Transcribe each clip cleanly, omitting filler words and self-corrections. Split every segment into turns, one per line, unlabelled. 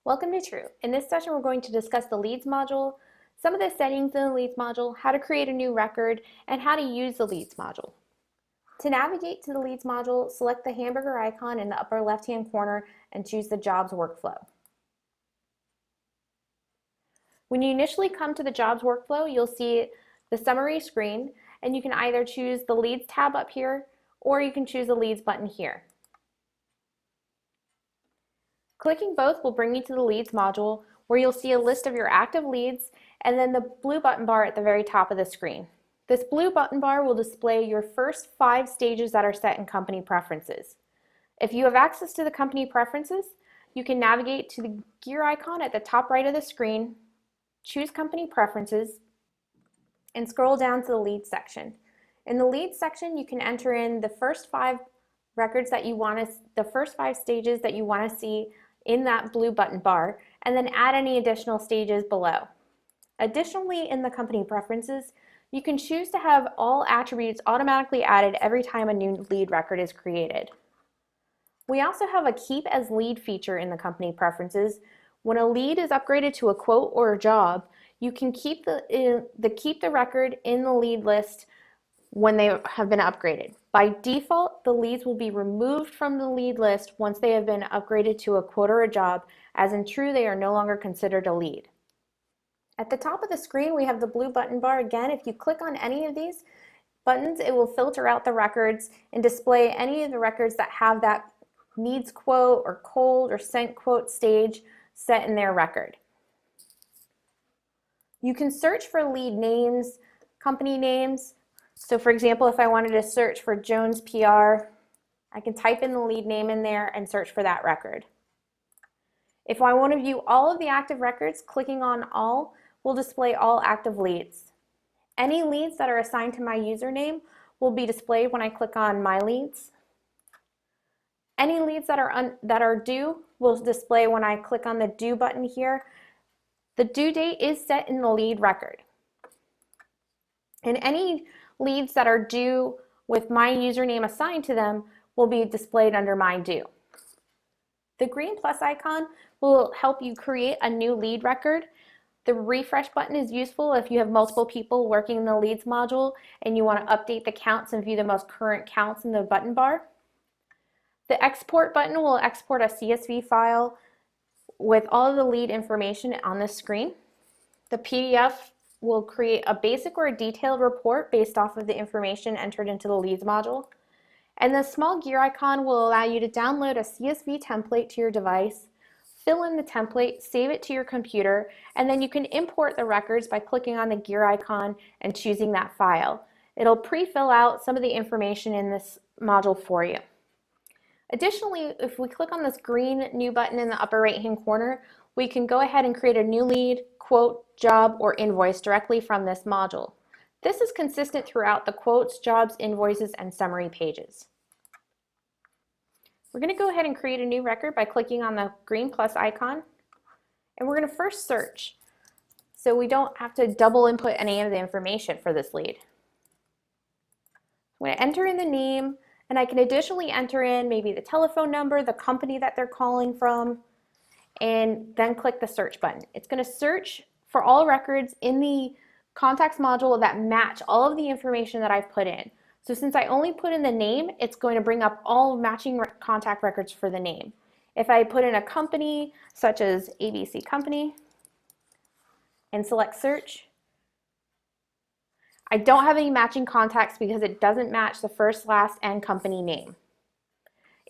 Welcome to True. In this session, we're going to discuss the Leads module, some of the settings in the Leads module, how to create a new record, and how to use the Leads module. To navigate to the Leads module, select the hamburger icon in the upper left-hand corner and choose the Jobs workflow. When you initially come to the Jobs workflow, you'll see the summary screen, and you can either choose the Leads tab up here, or you can choose the Leads button here. Clicking both will bring you to the Leads module, where you'll see a list of your active leads and then the blue button bar at the very top of the screen. This blue button bar will display your first 5 stages that are set in company preferences. If you have access to the company preferences, you can navigate to the gear icon at the top right of the screen, choose company preferences, and scroll down to the leads section. In the leads section, you can enter in the first 5 records that you want to, the first 5 stages that you want to see in that blue button bar, and then add any additional stages below. Additionally, in the company preferences, you can choose to have all attributes automatically added every time a new lead record is created. We also have a keep as lead feature in the company preferences. When a lead is upgraded to a quote or a job, you can keep the record in the lead list when they have been upgraded. By default, the leads will be removed from the lead list once they have been upgraded to a quote or a job, as in true they are no longer considered a lead. At the top of the screen, we have the blue button bar. Again, if you click on any of these buttons, it will filter out the records and display any of the records that have that needs quote or cold or sent quote stage set in their record. You can search for lead names, company names. So for example, if I wanted to search for Jones PR, I can type in the lead name in there and search for that record. If I want to view all of the active records, clicking on all will display all active leads. Any leads that are assigned to my username will be displayed when I click on My Leads. Any leads that are due will display when I click on the Due button here. The due date is set in the lead record. And any leads that are due with my username assigned to them will be displayed under My Due. The green plus icon will help you create a new lead record. The refresh button is useful if you have multiple people working in the leads module and you want to update the counts and view the most current counts in the button bar. The export button will export a CSV file with all of the lead information on this screen. The PDF will create a basic or a detailed report based off of the information entered into the leads module. And the small gear icon will allow you to download a CSV template to your device, fill in the template, save it to your computer, and then you can import the records by clicking on the gear icon and choosing that file. It'll pre-fill out some of the information in this module for you. Additionally, if we click on this green new button in the upper right-hand corner, we can go ahead and create a new lead, quote, job, or invoice directly from this module. This is consistent throughout the quotes, jobs, invoices, and summary pages. We're going to go ahead and create a new record by clicking on the green plus icon, and we're going to first search so we don't have to double input any of the information for this lead. I'm going to enter in the name, and I can additionally enter in maybe the telephone number, the company that they're calling from, and then click the search button. It's going to search for all records in the contacts module that match all of the information that I've put in. So since I only put in the name, it's going to bring up all matching contact records for the name. If I put in a company such as ABC Company and select search, I don't have any matching contacts because it doesn't match the first, last, and company name.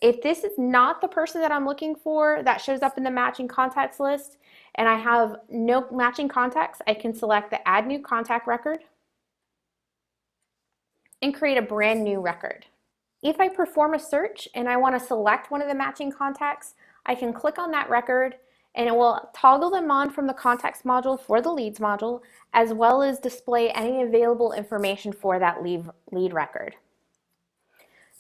If this is not the person that I'm looking for that shows up in the matching contacts list and I have no matching contacts, I can select the Add New Contact record and create a brand new record. If I perform a search and I want to select one of the matching contacts, I can click on that record and it will toggle them on from the contacts module for the leads module, as well as display any available information for that lead record.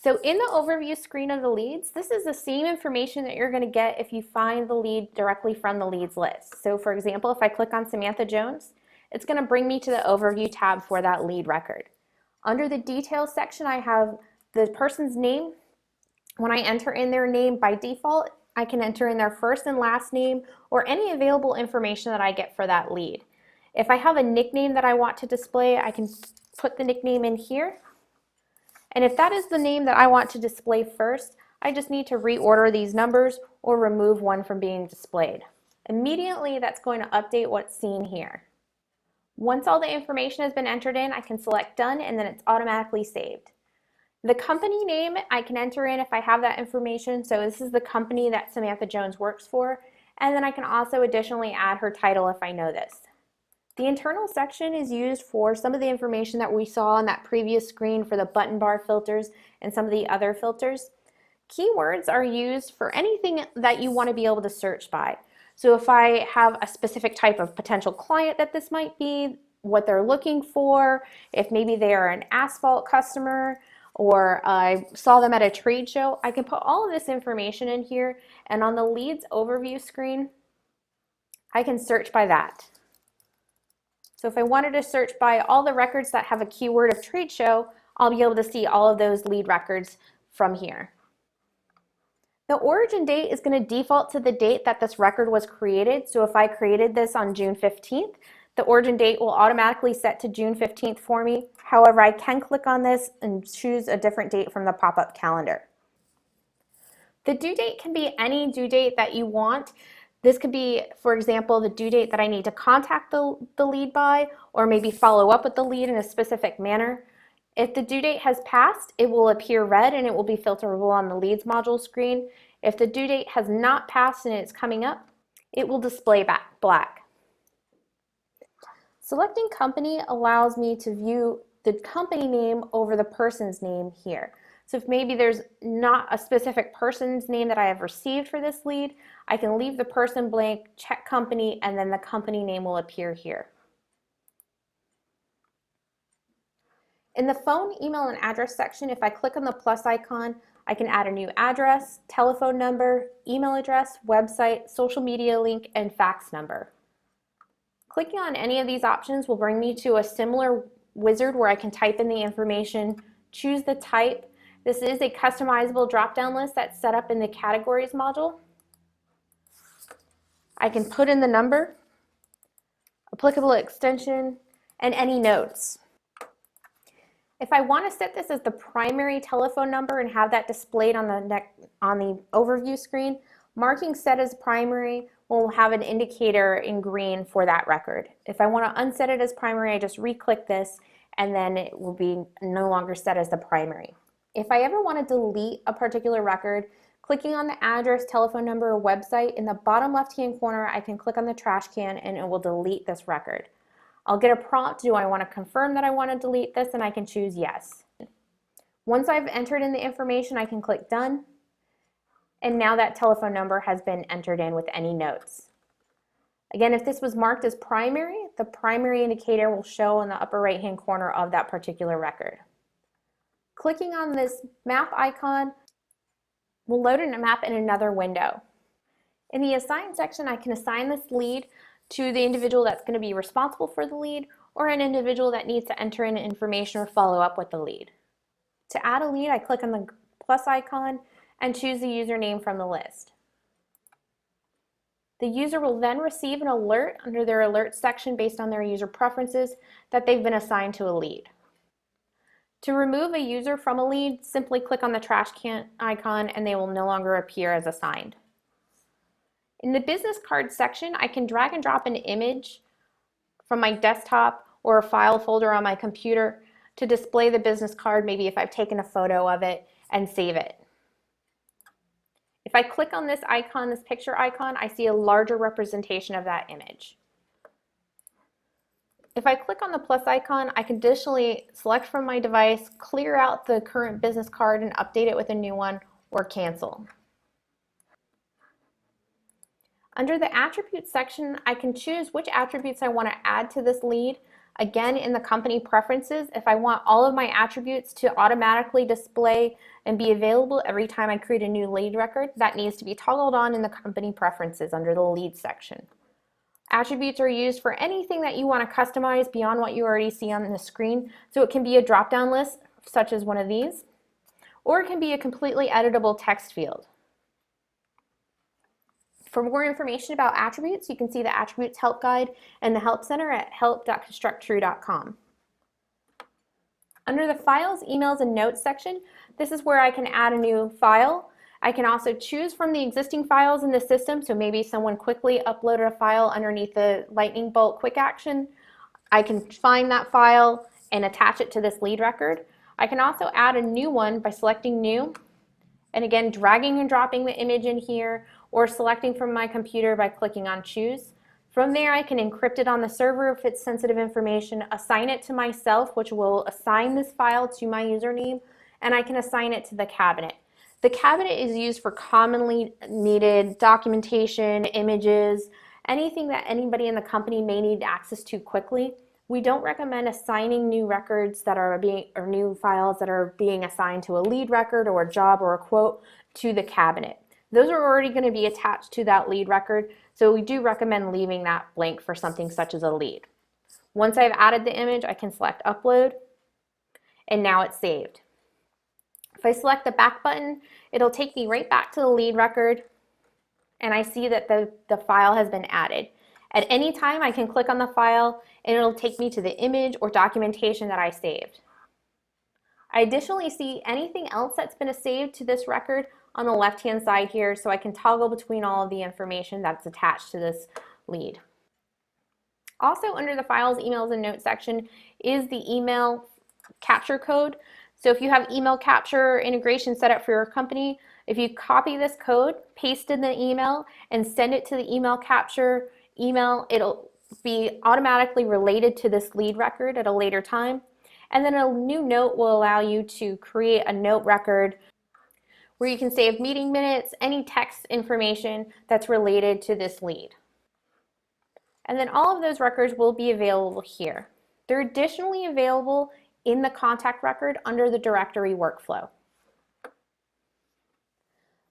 So in the overview screen of the leads, this is the same information that you're going to get if you find the lead directly from the leads list. So for example, if I click on Samantha Jones, it's going to bring me to the overview tab for that lead record. Under the details section, I have the person's name. When I enter in their name, by default, I can enter in their first and last name or any available information that I get for that lead. If I have a nickname that I want to display, I can put the nickname in here. And if that is the name that I want to display first, I just need to reorder these numbers or remove one from being displayed. Immediately, that's going to update what's seen here. Once all the information has been entered in, I can select Done, and then it's automatically saved. The company name I can enter in if I have that information. So this is the company that Samantha Jones works for. And then I can also additionally add her title if I know this. The internal section is used for some of the information that we saw on that previous screen for the button bar filters and some of the other filters. Keywords are used for anything that you want to be able to search by. So if I have a specific type of potential client that this might be, what they're looking for, if maybe they are an asphalt customer, or I saw them at a trade show, I can put all of this information in here, and on the leads overview screen, I can search by that. So if I wanted to search by all the records that have a keyword of trade show, I'll be able to see all of those lead records from here. The origin date is going to default to the date that this record was created. So if I created this on June 15th, the origin date will automatically set to June 15th for me. However, I can click on this and choose a different date from the pop-up calendar. The due date can be any due date that you want. This could be, for example, the due date that I need to contact the lead by, or maybe follow up with the lead in a specific manner. If the due date has passed, it will appear red and it will be filterable on the leads module screen. If the due date has not passed and it's coming up, it will display black. Selecting company allows me to view the company name over the person's name here. So if maybe there's not a specific person's name that I have received for this lead, I can leave the person blank, check company, and then the company name will appear here. In the phone, email, and address section, if I click on the plus icon, I can add a new address, telephone number, email address, website, social media link, and fax number. Clicking on any of these options will bring me to a similar wizard where I can type in the information, choose the type. This is a customizable drop-down list that's set up in the categories module. I can put in the number, applicable extension, and any notes. If I want to set this as the primary telephone number and have that displayed on the overview screen, marking set as primary will have an indicator in green for that record. If I want to unset it as primary, I just re-click this and then it will be no longer set as the primary. If I ever want to delete a particular record, clicking on the address, telephone number, or website, in the bottom left-hand corner, I can click on the trash can and it will delete this record. I'll get a prompt, do I want to confirm that I want to delete this, and I can choose yes. Once I've entered in the information, I can click done, and now that telephone number has been entered in with any notes. Again, if this was marked as primary, the primary indicator will show in the upper right-hand corner of that particular record. Clicking on this map icon will load in a map in another window. In the assign section, I can assign this lead to the individual that's going to be responsible for the lead, or an individual that needs to enter in information or follow up with the lead. To add a lead, I click on the plus icon and choose the username from the list. The user will then receive an alert under their alert section based on their user preferences that they've been assigned to a lead. To remove a user from a lead, simply click on the trash can icon and they will no longer appear as assigned. In the business card section, I can drag and drop an image from my desktop or a file folder on my computer to display the business card, maybe if I've taken a photo of it, and save it. If I click on this icon, this picture icon, I see a larger representation of that image. If I click on the plus icon, I can additionally select from my device, clear out the current business card and update it with a new one, or cancel. Under the attributes section, I can choose which attributes I want to add to this lead. Again, in the company preferences, if I want all of my attributes to automatically display and be available every time I create a new lead record, that needs to be toggled on in the company preferences under the lead section. Attributes are used for anything that you want to customize beyond what you already see on the screen. So it can be a drop-down list, such as one of these, or it can be a completely editable text field. For more information about attributes, you can see the Attributes Help Guide and the Help Center at help.constructtrue.com. Under the Files, Emails, and Notes section, this is where I can add a new file. I can also choose from the existing files in the system, so maybe someone quickly uploaded a file underneath the Lightning Bolt Quick Action. I can find that file and attach it to this lead record. I can also add a new one by selecting New, and again dragging and dropping the image in here, or selecting from my computer by clicking on Choose. From there I can encrypt it on the server if it's sensitive information, assign it to myself, which will assign this file to my username, and I can assign it to the cabinet. The cabinet is used for commonly needed documentation, images, anything that anybody in the company may need access to quickly. We don't recommend assigning new records that are or new files that are being assigned to a lead record or a job or a quote to the cabinet. Those are already going to be attached to that lead record, so we do recommend leaving that blank for something such as a lead. Once I've added the image, I can select Upload, and now it's saved. If I select the back button, it'll take me right back to the lead record, and I see that the file has been added. At any time, I can click on the file, and it'll take me to the image or documentation that I saved. I additionally see anything else that's been saved to this record on the left-hand side here, so I can toggle between all of the information that's attached to this lead. Also, under the Files, Emails, and Notes section is the email capture code. So if you have email capture integration set up for your company, if you copy this code, paste in the email, and send it to the email capture email, it'll be automatically related to this lead record at a later time. And then a new note will allow you to create a note record where you can save meeting minutes, any text information that's related to this lead. And then all of those records will be available here. They're additionally available in the contact record under the directory workflow.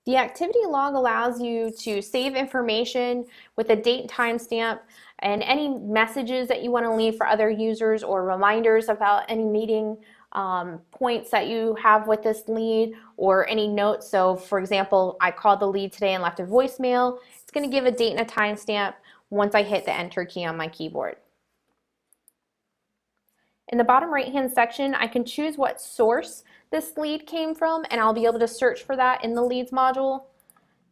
The activity log allows you to save information with a date and timestamp and any messages that you want to leave for other users or reminders about any meeting points that you have with this lead or any notes. So for example, I called the lead today and left a voicemail. It's going to give a date and a timestamp once I hit the enter key on my keyboard. In the bottom right hand section, I can choose what source this lead came from, and I'll be able to search for that in the leads module.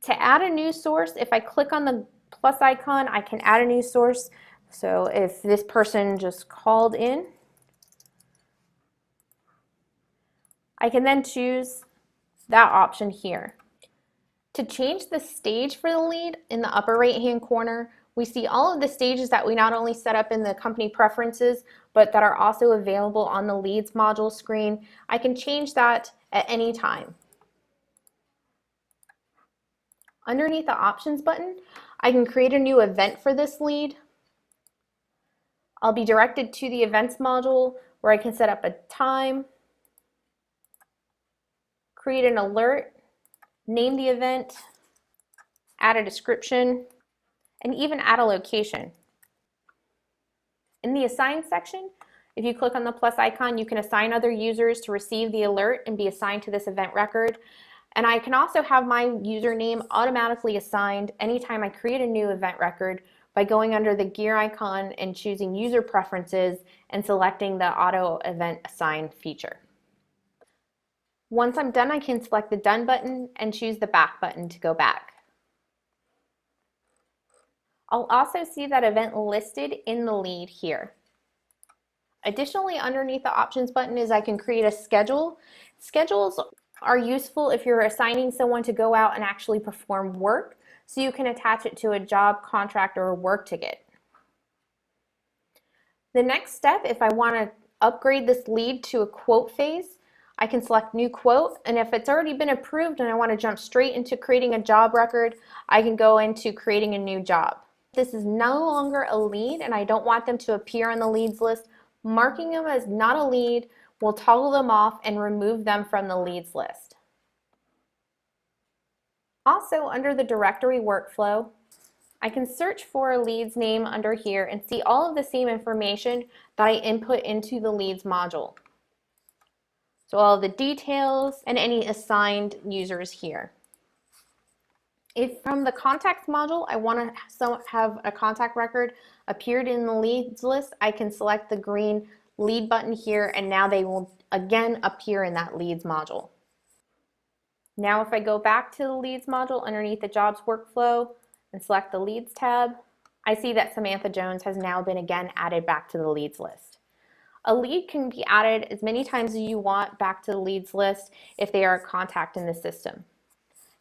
To add a new source, if I click on the plus icon, I can add a new source. So if this person just called in, I can then choose that option here. To change the stage for the lead, in the upper right hand corner, we see all of the stages that we not only set up in the company preferences, but that are also available on the leads module screen. I can change that at any time. Underneath the options button, I can create a new event for this lead. I'll be directed to the events module where I can set up a time, create an alert, name the event, add a description, and even add a location. In the Assign section, if you click on the plus icon, you can assign other users to receive the alert and be assigned to this event record. And I can also have my username automatically assigned anytime I create a new event record by going under the gear icon and choosing User Preferences and selecting the Auto Event Assign feature. Once I'm done, I can select the Done button and choose the Back button to go back. I'll also see that event listed in the lead here. Additionally, underneath the Options button is I can create a schedule. Schedules are useful if you're assigning someone to go out and actually perform work, so you can attach it to a job, contract, or work ticket. The next step, if I want to upgrade this lead to a quote phase, I can select New Quote, and if it's already been approved and I want to jump straight into creating a job record, I can go into creating a new job. This is no longer a lead and I don't want them to appear on the leads list. Marking them as not a lead will toggle them off and remove them from the leads list. Also, under the directory workflow, I can search for a lead's name under here and see all of the same information that I input into the leads module. So all of the details and any assigned users here. If from the contacts module, I want to have a contact record appeared in the leads list, I can select the green lead button here, and now they will again appear in that leads module. Now if I go back to the leads module underneath the jobs workflow and select the leads tab, I see that Samantha Jones has now been again added back to the leads list. A lead can be added as many times as you want back to the leads list if they are a contact in the system.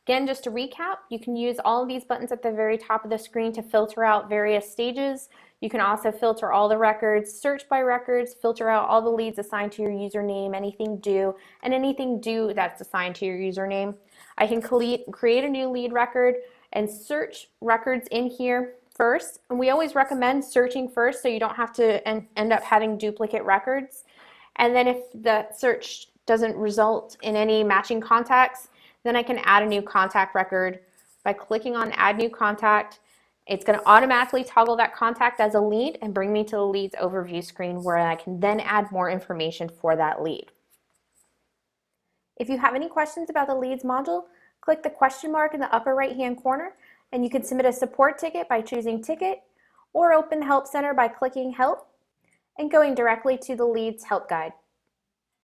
Again, just to recap, you can use all of these buttons at the very top of the screen to filter out various stages. You can also filter all the records, search by records, filter out all the leads assigned to your username, anything due, and anything due that's assigned to your username. I can create a new lead record and search records in here first. And we always recommend searching first so you don't have to end up having duplicate records. And then if the search doesn't result in any matching contacts, then I can add a new contact record by clicking on Add New Contact. It's going to automatically toggle that contact as a lead and bring me to the leads overview screen where I can then add more information for that lead. If you have any questions about the leads module, click the question mark in the upper right hand corner and you can submit a support ticket by choosing Ticket, or open the Help Center by clicking Help and going directly to the Leads Help Guide.